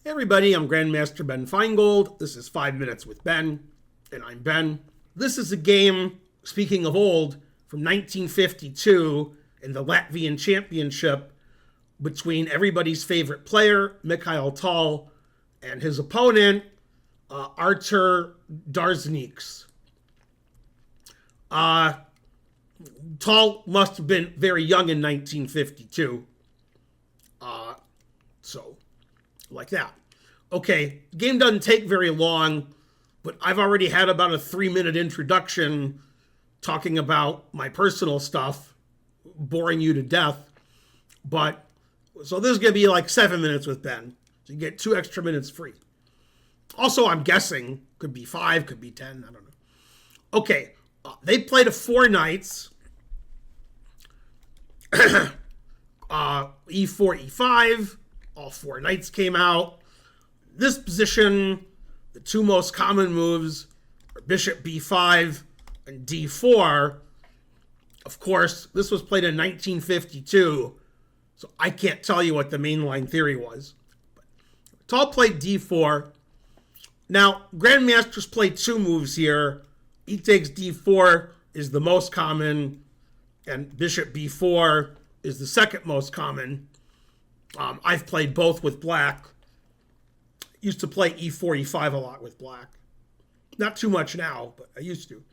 Hey everybody, I'm Grandmaster Ben Feingold. This is 5 Minutes with Ben, and I'm Ben. This is a game, speaking of old, from 1952 in the Latvian Championship between everybody's favorite player, Mikhail Tal, and his opponent, Artur Darznieks. Tal must have been very young in 1952. So, like that. Okay, the game doesn't take very long, but I've already had about a 3-minute introduction talking about my personal stuff, boring you to death. But, so this is going to be like 7 minutes with Ben. So you get 2 extra minutes free. Also, I'm guessing, could be 5, could be 10, I don't know. Okay, they played 4 knights. E4, E5, all 4 knights came out. This position, the 2 most common moves are bishop b5 and d4. Of course, this was played in 1952, so I can't tell you what the mainline theory was. But Tal played d4. Now, grandmasters play 2 moves here. E takes d4 is the most common, and bishop b4 is the second most common. I've played both with black. Used to play e4, e5 a lot with black. Not too much now, but I used to.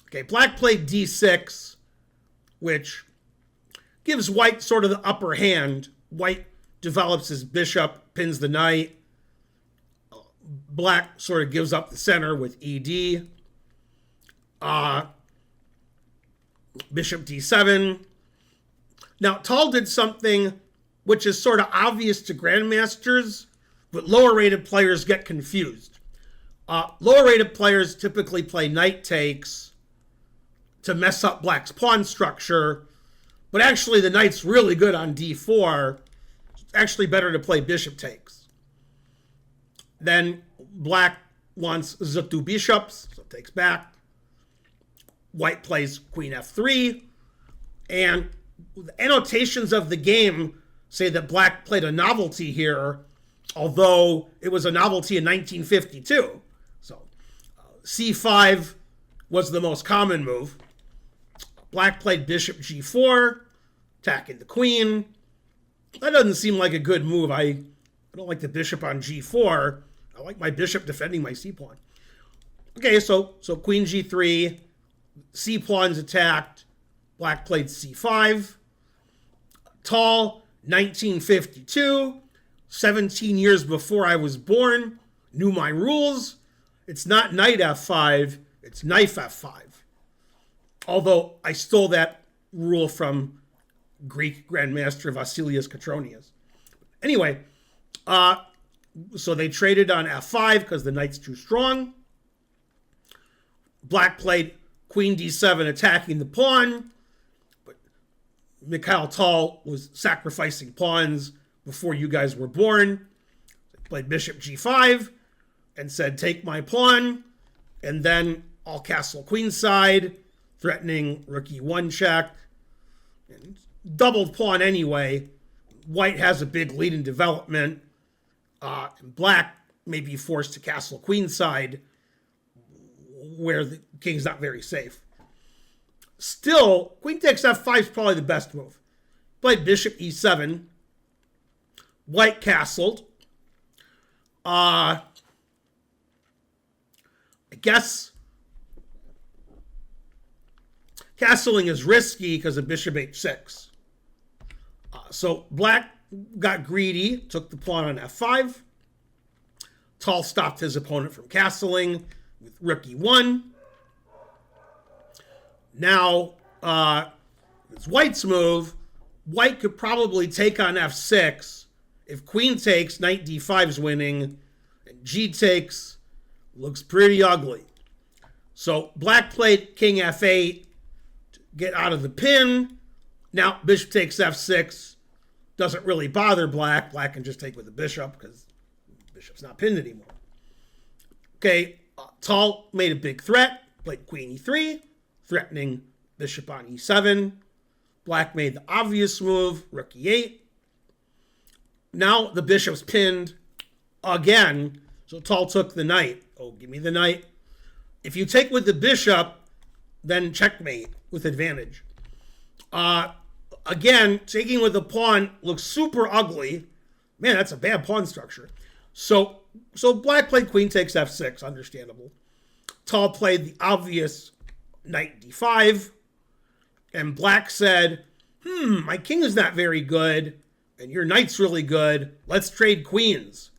Okay, black played d6, which gives white sort of the upper hand. White develops his bishop, pins the knight. Black sort of gives up the center with ed. Bishop d7. Now, Tal did something which is sort of obvious to grandmasters, but lower-rated players get confused. Lower-rated players typically play knight takes to mess up black's pawn structure, but actually the knight's really good on d4. It's actually better to play bishop takes. Then black wants the 2 bishops, so takes back. White plays queen f3, and the annotations of the game say that black played a novelty here, although it was a novelty in 1952. So c5 was the most common move. Black played bishop g4, attacking the queen. That doesn't seem like a good move. I don't like the bishop on g4. I like my bishop defending my c-pawn. Okay, so queen g3, c-pawn's attacked. Black played c5. Tal, 1952, 17 years before I was born, knew my rules. It's not knight f5, it's knife f5. Although I stole that rule from Greek Grandmaster Vasilius Katronius. Anyway, so they traded on f5 because the knight's too strong. Black played queen d7 attacking the pawn. Mikhail Tal was sacrificing pawns before you guys were born. He played bishop g5 and said, take my pawn. And then all castle queenside, threatening rook e1 check. And doubled pawn anyway. White has a big lead in development. And black may be forced to castle queenside, where the king's not very safe. Still, queen takes f5 is probably the best move. Played bishop e7. White castled. I guess castling is risky because of bishop h6. So black got greedy, took the pawn on f5. Tal stopped his opponent from castling with rook e1. Now, it's white's move. White could probably take on f6. If queen takes, knight d5 is winning. And g takes, looks pretty ugly. So black played king f8 to get out of the pin. Now bishop takes f6. Doesn't really bother black. Black can just take with the bishop because the bishop's not pinned anymore. Okay, Tal made a big threat. Played queen e3. Threatening bishop on e7. Black made the obvious move, rook e8. Now the bishop's pinned. again. So Tal took the knight. Oh, give me the knight. If you take with the bishop, then checkmate with advantage. Again, taking with the pawn looks super ugly. Man, that's a bad pawn structure. So black played queen takes f6, understandable. Tal played the obvious knight d5, and black said, my king is not very good, and your knight's really good. Let's trade queens.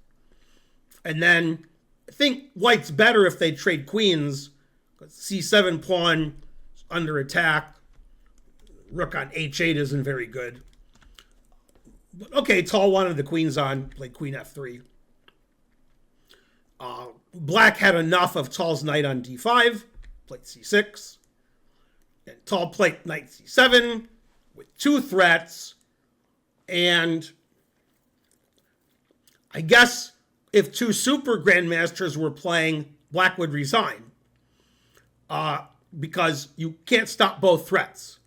And then I think white's better if they trade queens, because c7 pawn is under attack. Rook on h8 isn't very good. But okay, Tal wanted the queens on, played queen f3. Black had enough of Tal's knight on d5, played c6. And Tal played knight c7 with 2 threats. And I guess if 2 super grandmasters were playing, black would resign. Because you can't stop both threats.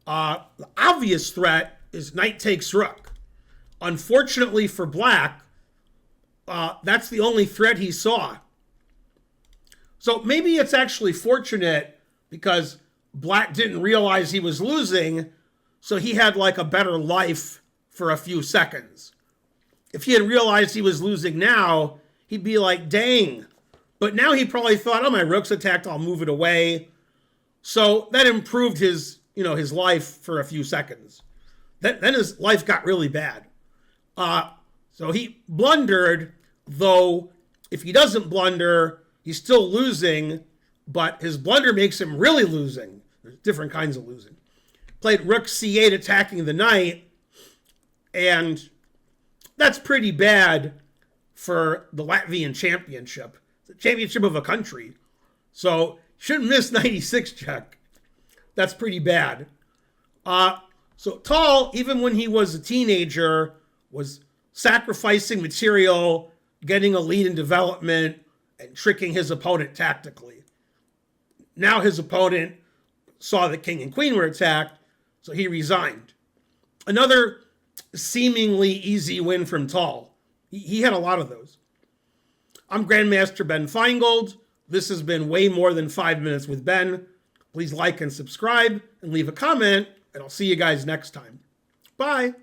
The obvious threat is knight takes rook. Unfortunately for black, that's the only threat he saw. So maybe it's actually fortunate because black didn't realize he was losing, so he had like a better life for a few seconds. If he had realized he was losing now, he'd be like, dang. But now he probably thought, oh, my rook's attacked, I'll move it away. So that improved his life for a few seconds. Then his life got really bad. So he blundered, though if he doesn't blunder, he's still losing, but his blunder makes him really losing. There's different kinds of losing. Played rook c8 attacking the knight, and that's pretty bad for the Latvian championship. It's the championship of a country. So shouldn't miss knight e6 check. That's pretty bad. So Tal, even when he was a teenager, was sacrificing material, getting a lead in development, and tricking his opponent tactically. Now his opponent saw the king and queen were attacked, so he resigned. Another seemingly easy win from Tal. He had a lot of those. I'm Grandmaster Ben Feingold. This has been way more than 5 minutes with Ben. Please like and subscribe and leave a comment, and I'll see you guys next time. Bye.